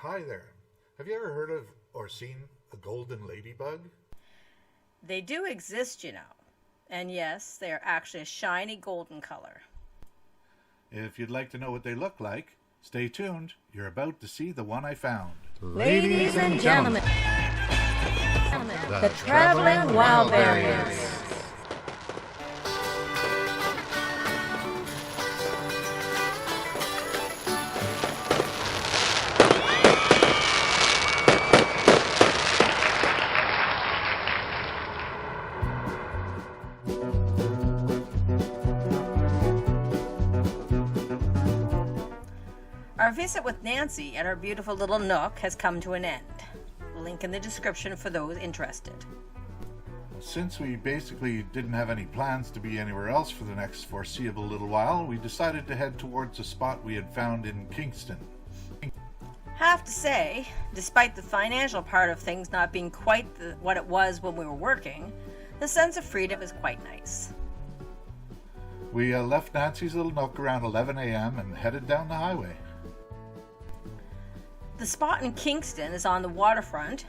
Hi there. Have you ever heard of or seen a golden ladybug? They do exist, you know. And yes, they are actually a shiny golden color. If you'd like to know what they look like, stay tuned. You're about to see the one I found. Ladies and gentlemen, the traveling wildberries. Our visit with Nancy at our beautiful little nook has come to an end. Link in the description for those interested. Since we basically didn't have any plans to be anywhere else for the next foreseeable little while, we decided to head towards a spot we had found in Kingston. Have to say, despite the financial part of things not being quite what it was when we were working, the sense of freedom is quite nice. We left Nancy's little nook around 11 a.m. and headed down the highway. The spot in Kingston is on the waterfront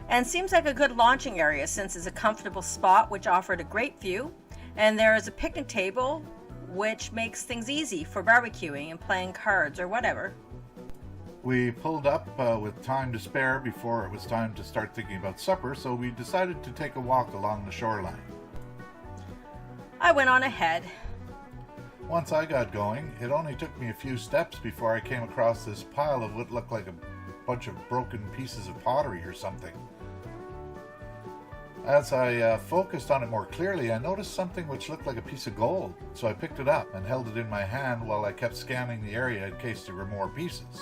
and seems like a good launching area since it's a comfortable spot which offered a great view, and there is a picnic table which makes things easy for barbecuing and playing cards or whatever. We pulled up with time to spare before it was time to start thinking about supper, so we decided to take a walk along the shoreline. I went on ahead. Once I got going, it only took me a few steps before I came across this pile of what looked like a bunch of broken pieces of pottery or something. As I focused on it more clearly, I noticed something which looked like a piece of gold, so I picked it up and held it in my hand while I kept scanning the area in case there were more pieces.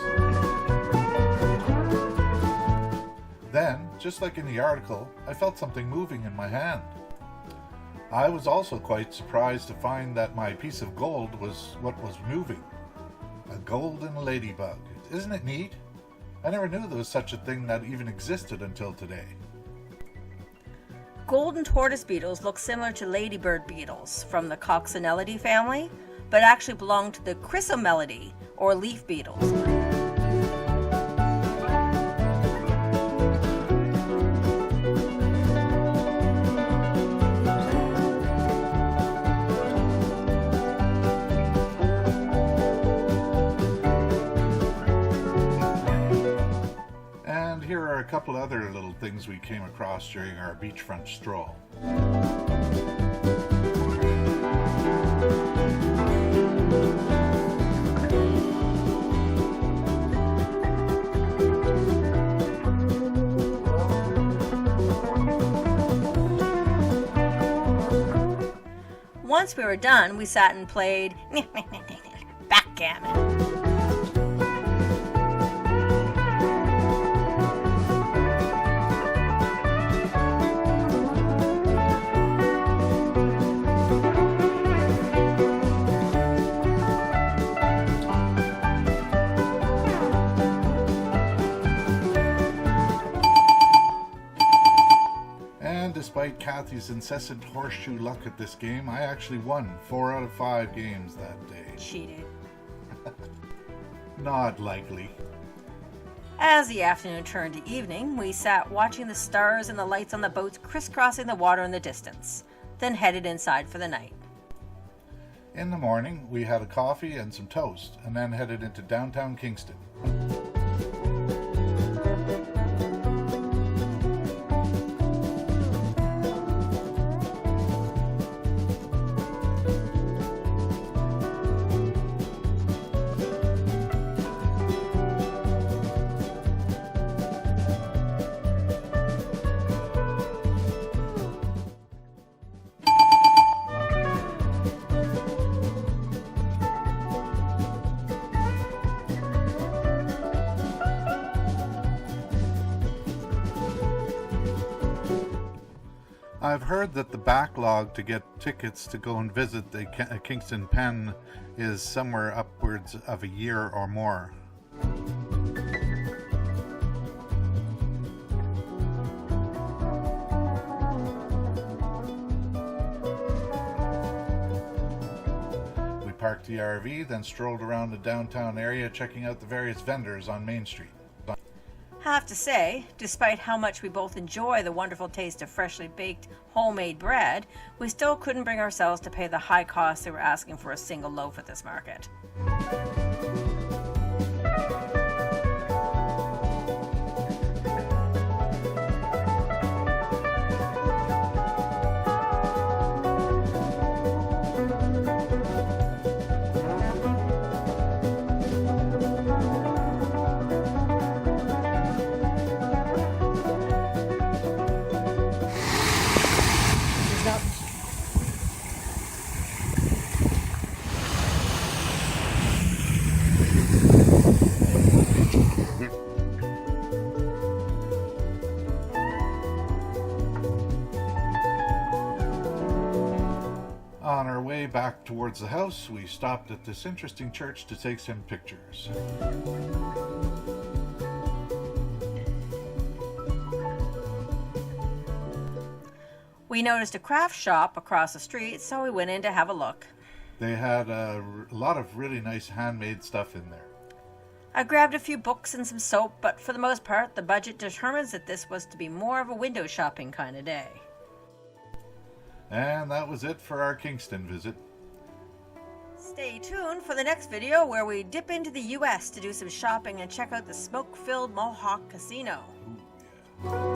Then, just like in the article, I felt something moving in my hand. I was also quite surprised to find that my piece of gold was what was moving. A golden ladybug. Isn't it neat? I never knew there was such a thing that even existed until today. Golden tortoise beetles look similar to ladybird beetles from the Coccinellidae family, but actually belong to the Chrysomelidae or leaf beetles. And here are a couple other little things we came across during our beachfront stroll. Once we were done, we sat and played Backgammon. Despite Kathy's incessant horseshoe luck at this game, I actually won 4 out of 5 games that day. Cheated. Not likely. As the afternoon turned to evening, we sat watching the stars and the lights on the boats crisscrossing the water in the distance, then headed inside for the night. In the morning, we had a coffee and some toast, and then headed into downtown Kingston. I've heard that the backlog to get tickets to go and visit the Kingston Pen is somewhere upwards of a year or more. We parked the RV, then strolled around the downtown area checking out the various vendors on Main Street. Have to say, despite how much we both enjoy the wonderful taste of freshly baked homemade bread, we still couldn't bring ourselves to pay the high cost they were asking for a single loaf at this market. On our way back towards the house, we stopped at this interesting church to take some pictures. We noticed a craft shop across the street, so we went in to have a look. They had a lot of really nice handmade stuff in there. I grabbed a few books and some soap, but for the most part, the budget determines that this was to be more of a window shopping kind of day. And that was it for our Kingston visit. Stay tuned for the next video where we dip into the US to do some shopping and check out the smoke-filled Mohawk Casino. Ooh, yeah.